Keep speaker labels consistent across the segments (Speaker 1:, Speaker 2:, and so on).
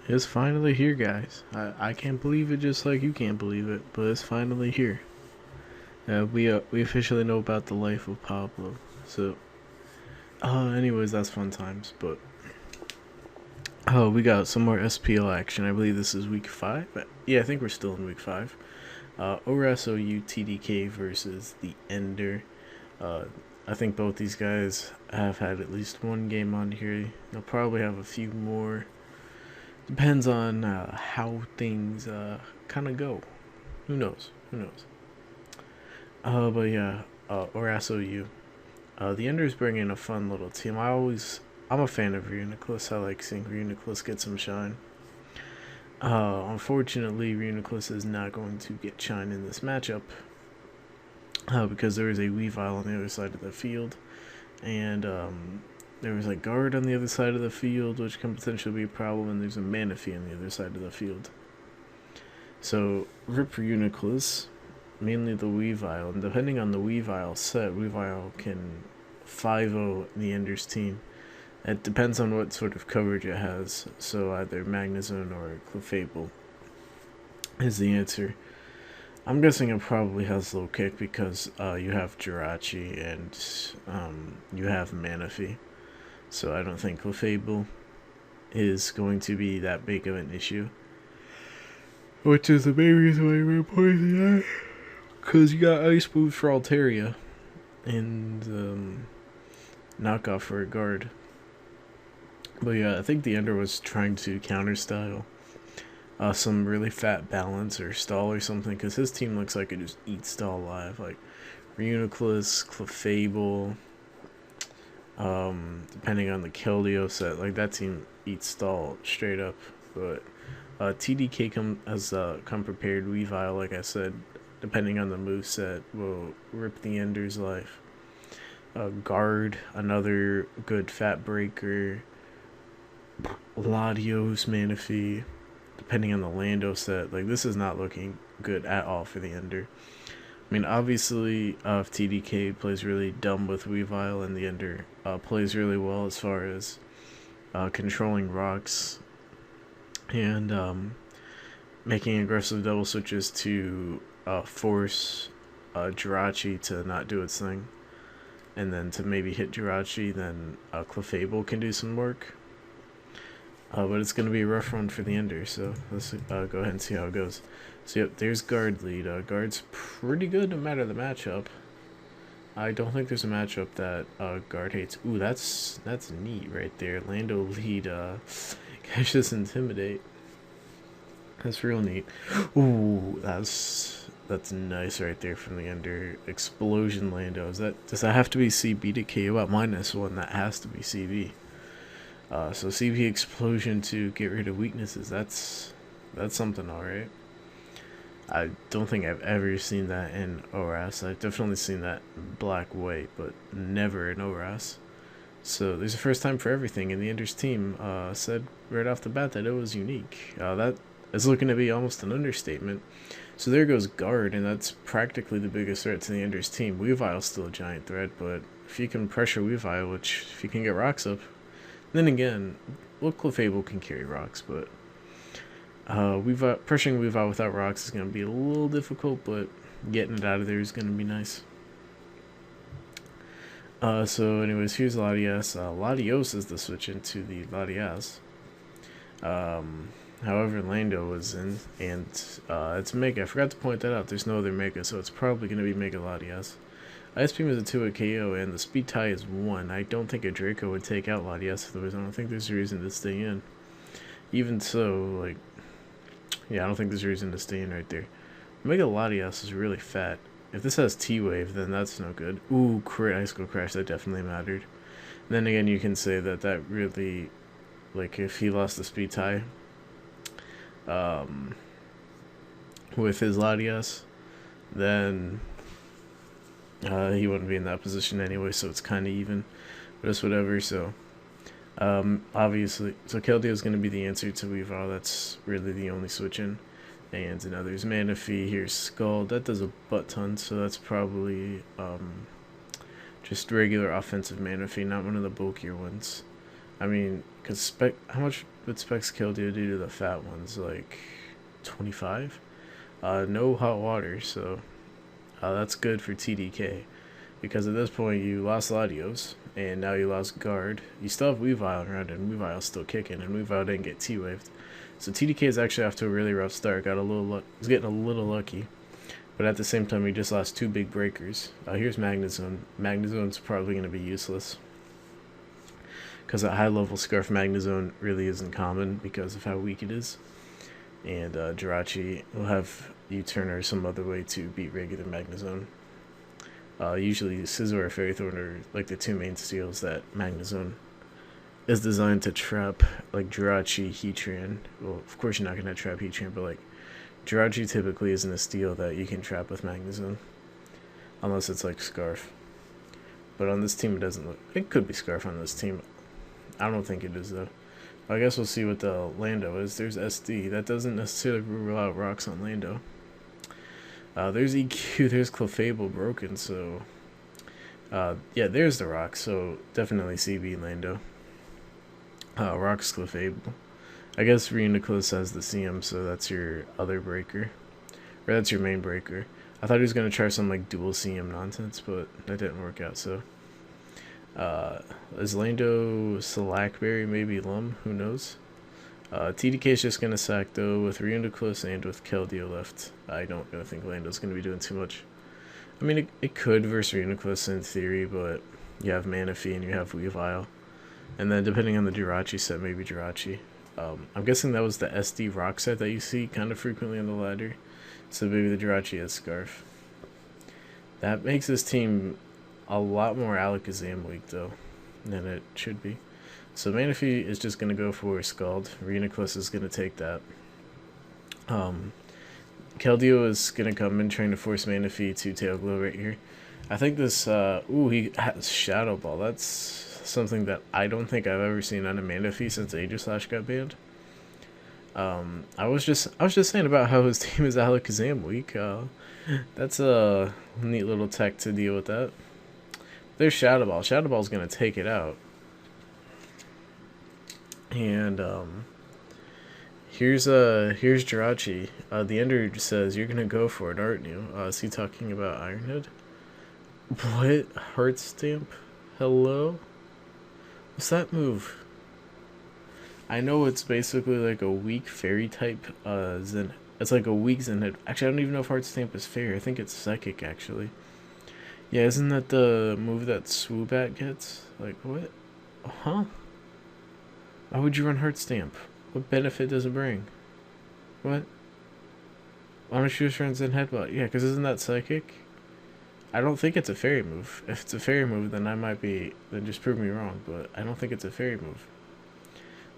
Speaker 1: It's finally here, guys. I can't believe it just like you can't believe it, but it's finally here. We officially know about the life of Pablo. So, anyways, that's fun times. But we got some more SPL action. I believe this is week 5. Yeah, I think we're still in week 5. ORAS OU TDK versus the Ender. Uh, I think both these guys have had at least one game on here. They'll probably have a few more. Depends on how things kind of go. Who knows? Who knows? But yeah, Oraso U. The Enders bring in a fun little team. I'm a fan of Reuniclus. I like seeing Reuniclus get some shine. Unfortunately, Reuniclus is not going to get shine in this matchup because there is a Weavile on the other side of the field, and there was a guard on the other side of the field, which can potentially be a problem, and there's a Manaphy on the other side of the field. So, rip Reuniclus, mainly the Weavile, and depending on the Weavile set, Weavile can 5-0 the Ender's team. It depends on what sort of coverage it has, so either Magnezone or Clefable is the answer. I'm guessing it probably has low kick because you have Jirachi and you have Manaphy. So I don't think Clefable is going to be that big of an issue. Which is the main reason why we're pointing that. Because you got Ice Move for Altaria and knockoff for a guard. But yeah, I think the Ender was trying to counter style some really fat balance or stall or something, because his team looks like it just eats stall live. Like Reuniclus, Clefable, depending on the Keldeo set, like that team eats stall straight up. But TDK has come prepared. Weavile, like I said, depending on the move set, will rip the Ender's life. Guard, another good fat breaker. Latios, Manaphy, depending on the Lando set. Like, this is not looking good at all for the Ender. I mean, obviously, if TDK plays really dumb with Weavile, and the Ender plays really well as far as controlling rocks and making aggressive double switches to force Jirachi to not do its thing, and then to maybe hit Jirachi, then Clefable can do some work. But it's going to be a rough one for the Ender, so let's go ahead and see how it goes. So yep, there's guard lead. Guard's pretty good no matter the matchup. I don't think there's a matchup that guard hates. Ooh, that's neat right there. Lando lead, catch this intimidate. That's real neat. Ooh, that's nice right there from the Ender. Explosion Lando. Does that have to be CB to KO at -1? That has to be CB. So CP Explosion to get rid of weaknesses, that's something, alright. I don't think I've ever seen that in ORAS. I've definitely seen that in Black White, but never in ORAS. So there's a first time for everything, and the Ender's team said right off the bat that it was unique. That is looking to be almost an understatement. So there goes Guard, and that's practically the biggest threat to the Ender's team. Weavile's still a giant threat, but if you can pressure Weavile, which if you can get rocks up, then again, well, Clefable can carry rocks, but pressuring Weavile without rocks is going to be a little difficult, but getting it out of there is going to be nice. So anyways, here's Latias. Latios is the switch into the Latias. However, Lando was in, and it's Mega. I forgot to point that out. There's no other Mega, so it's probably going to be Mega Latias. Ice Beam is a 2 at KO, and the speed tie is 1. I don't think a Draco would take out Latias, otherwise I don't think there's a reason to stay in. Even so, like, yeah, I don't think there's a reason to stay in right there. Mega Latias is really fat. If this has T-Wave, then that's no good. Ooh, crit Icicle Crash, that definitely mattered. And then again, you can say that really, like, if he lost the speed tie with his Latias, then he wouldn't be in that position anyway, so it's kind of even, but it's whatever. So obviously, so Keldeo is going to be the answer to Weavile. That's really the only switch in. And now there's Manaphy, here's Skull, that does a butt ton, so that's probably just regular offensive Manaphy, not one of the bulkier ones. I mean, because how much with Specs Killdeer due to the fat ones, like 25. No hot water, so that's good for TDK. Because at this point you lost Latios, and now you lost Guard. You still have Weavile around, and Weavile's still kicking, and Weavile didn't get T-waved. So TDK is actually off to a really rough start. He's getting a little lucky. But at the same time, he just lost 2 big breakers. Here's Magnezone. Magnezone's probably going to be useless. Because at high level, Scarf Magnezone really isn't common because of how weak it is. And Jirachi will have U-turn or some other way to beat regular Magnezone. Usually Scizor or Fairy Thorn are like the 2 main steals that Magnezone is designed to trap, like Jirachi, Heatran. Well, of course you're not going to trap Heatran, but like Jirachi typically isn't a steal that you can trap with Magnezone. Unless it's like Scarf. But on this team it doesn't look... It could be Scarf on this team. I don't think it is though. I guess we'll see what the Lando is. There's SD. That doesn't necessarily rule out rocks on Lando. There's EQ, there's Clefable broken, so... yeah, there's the rock, so definitely CB Lando. Rock's Clefable. I guess Reuniclus has the CM, so that's your other breaker. Or that's your main breaker. I thought he was going to try some like dual CM nonsense, but that didn't work out, so... is Lando Slackberry, maybe Lum? Who knows? TDK is just going to sack, though, with Reuniclus and with Keldeo left. I don't really think Lando's going to be doing too much. I mean, it could versus Reuniclus in theory, but you have Manaphy and you have Weavile. And then depending on the Jirachi set, maybe Jirachi. I'm guessing that was the SD rock set that you see kind of frequently on the ladder. So maybe the Jirachi has Scarf. That makes this team a lot more Alakazam weak, though, than it should be. So Manaphy is just going to go for Scald. Reuniclus is going to take that. Keldeo is going to come in trying to force Manaphy to Tail Glow right here. I think this... ooh, he has Shadow Ball. That's something that I don't think I've ever seen on a Manaphy since Aegislash got banned. I was just saying about how his team is Alakazam weak. That's a neat little tech to deal with that. There's Shadow Ball. Shadow Ball's going to take it out. And here's Jirachi. The Ender says you're gonna go for it, aren't you? Is he talking about Ironhead? What? Heart Stamp? Hello? What's that move? I know it's basically like a weak fairy type Zen. It's like a weak Zenhead. Actually, I don't even know if Heart Stamp is fair. I think it's psychic actually. Yeah, isn't that the move that Swoobat gets? Like what? Huh? Why would you run Heart Stamp? What benefit does it bring? What? Why don't you just run Zen Headbutt? Yeah, because isn't that psychic? I don't think it's a fairy move. If it's a fairy move, then then just prove me wrong, but I don't think it's a fairy move.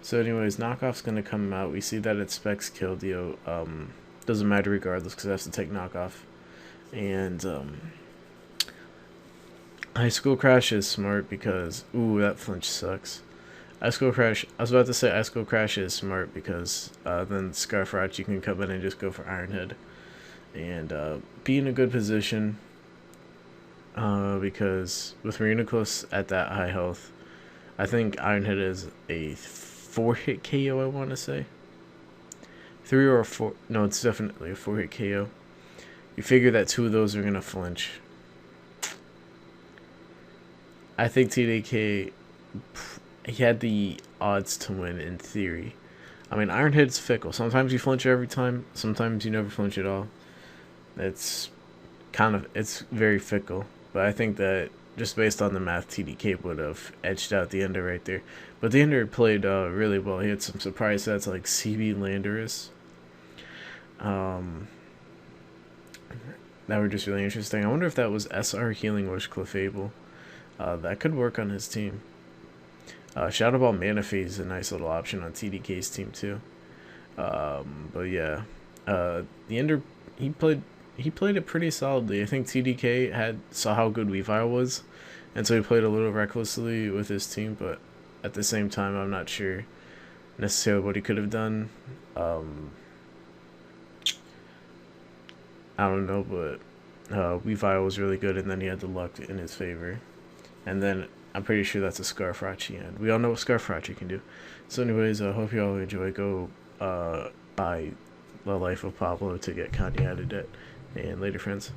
Speaker 1: So anyways, Knockoff's going to come out. We see that it Specs Keldeo. Doesn't matter regardless, because it has to take Knockoff. And, High School Crash is smart because... Ooh, that flinch sucks. Ice Cold Crash, I was about to say Ice Cold Crash is smart because then Scarfrachi can come in and just go for Ironhead. And be in a good position because with Reuniclus at that high health, I think Ironhead is a 4-hit KO, I want to say. 3 or 4, no, it's definitely a 4-hit KO. You figure that 2 of those are going to flinch. I think TDK... He had the odds to win in theory. I mean, Ironhead's fickle. Sometimes you flinch every time. Sometimes you never flinch at all. It's very fickle. But I think that just based on the math, TDK would have edged out the Ender right there. But the Ender played really well. He had some surprise sets like CB Landorus. That were just really interesting. I wonder if that was SR Healing Wish Clefable. That could work on his team. Shadow Ball Manaphy is a nice little option on TDK's team too. But yeah, the Ender he played it pretty solidly. I think TDK saw how good Weavile was, and so he played a little recklessly with his team. But at the same time, I'm not sure necessarily what he could have done. I don't know, but Weavile was really good, and then he had the luck in his favor. And then I'm pretty sure that's a Scarfrachi, and we all know what Scarfrachi can do. So anyways, I hope you all enjoy. Go buy The Life of Pablo to get Kanye out of debt. And later, friends.